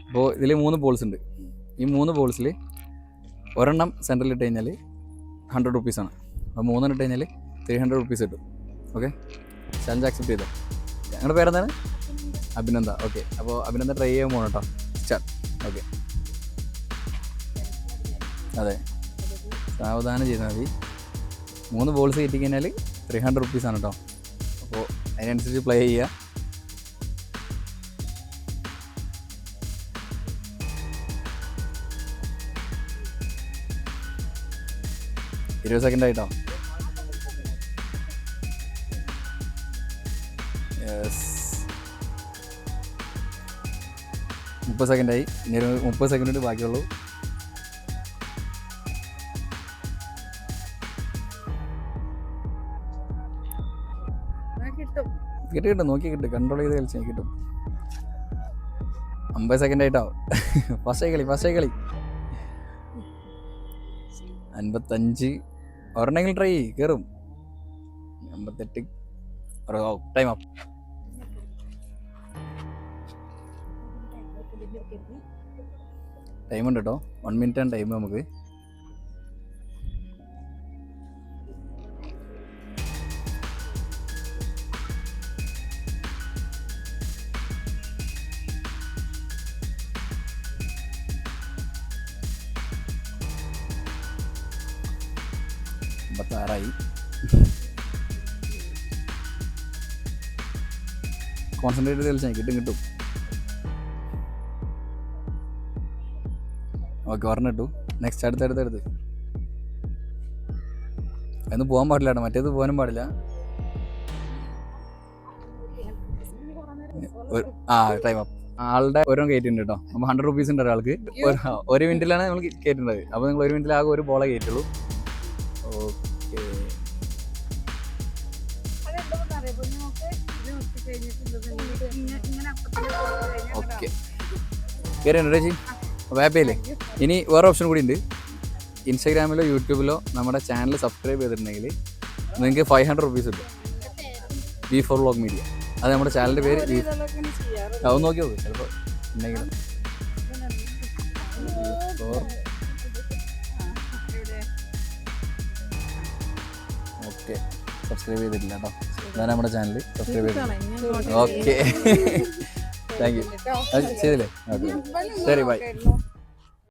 അപ്പോൾ ഇതിൽ 3 ബോൾസ് ഉണ്ട്. ഈ 3 ബോൾസിൽ ഒരെണ്ണം സെൻറ്ററിൽ ഇട്ട് കഴിഞ്ഞാൽ 100 റുപ്പീസാണ്. അപ്പോൾ 3 ഇട്ട് കഴിഞ്ഞാൽ 300 റുപ്പീസ് കിട്ടും. ഓക്കെ, ചലഞ്ച് ആക്സെപ്റ്റ് ചെയ്തോ. ഞങ്ങളുടെ പേരെന്താണ്? അഭിനന്ദ. ഓക്കെ, അപ്പോൾ അഭിനന്ദ ട്രൈ ചെയ്യാൻ പോകണം കേട്ടോ. സ്റ്റാർട്ട്. ഓക്കെ, അതെ, സാവധാനം ചെയ്താൽ മതി. 3 ബോൾസ് കിട്ടിക്കഴിഞ്ഞാൽ 300 റുപ്പീസാണ് കേട്ടോ. അപ്പോൾ അതിനനുസരിച്ച് പ്ലേ ചെയ്യുക. 20 സെക്കൻഡ് ആയിട്ടോ. യെസ്, 30 സെക്കൻഡായി. ഇനി ഒരു 30 സെക്കൻഡ് ബാക്കിയുള്ളൂ. കിട്ടും, നോക്കി കിട്ടും, കൺട്രോൾ ചെയ്ത് കളിച്ചാൽ കിട്ടും. 50 സെക്കൻഡ് ആയിട്ടോ. ഫസ്റ്റ് കളി 55. ഒരെണ്ണെങ്കിലും ട്രൈ കയറും. 58. Time up. ടൈം ഉണ്ട് കേട്ടോ, 1 മിനിറ്റാണ് ടൈം നമുക്ക്. ായി. കോൺസെൻട്രേറ്റ് ചെയ്ത് കളിച്ചാൽ കിട്ടും. ഓക്കെ, ഒരെണ്ണം ഇട്ടു. നെക്സ്റ്റ് അടുത്ത് അതൊന്നും പോകാൻ പാടില്ല കേട്ടോ, മറ്റേത് പോകാനും പാടില്ല. Time up. ആളുടെ ഓരോ കയറ്റിണ്ട് കേട്ടോ. അപ്പോൾ 100 റുപ്പീസ് ഉണ്ട് ഒരാൾക്ക്. 1 മിനിറ്റിലാണ് നമ്മൾ കയറ്റുന്നത്. അപ്പോൾ നിങ്ങൾ 1 മിനിറ്റിൽ ആകെ 1 ബോളേ കയറ്റുള്ളൂ. ഓക്കെ, കയറിയുണ്ട് ചേച്ചി. അപ്പോൾ ഹാപ്പിയല്ലേ? ഇനി വേറെ ഓപ്ഷൻ കൂടി ഉണ്ട്. ഇൻസ്റ്റാഗ്രാമിലോ യൂട്യൂബിലോ നമ്മുടെ ചാനൽ സബ്സ്ക്രൈബ് ചെയ്തിട്ടുണ്ടെങ്കിൽ നിങ്ങൾക്ക് 500 റുപ്പീസ് കിട്ടും. V4 vlog media. അത് നമ്മുടെ ചാനലിൻ്റെ പേര്. അതൊന്ന് നോക്കി നോക്കും, ചിലപ്പോൾ ഉണ്ടെങ്കിലും. ഓക്കെ, സബ്സ്ക്രൈബ് ചെയ്തിട്ടില്ല കേട്ടോ. അതാണ് നമ്മുടെ ചാനൽ, സബ്സ്ക്രൈബ് ചെയ്തിട്ടില്ല. Okay, thank you. ചെയ്തില്ലേ? ഓക്കെ, ശരി, ബൈ.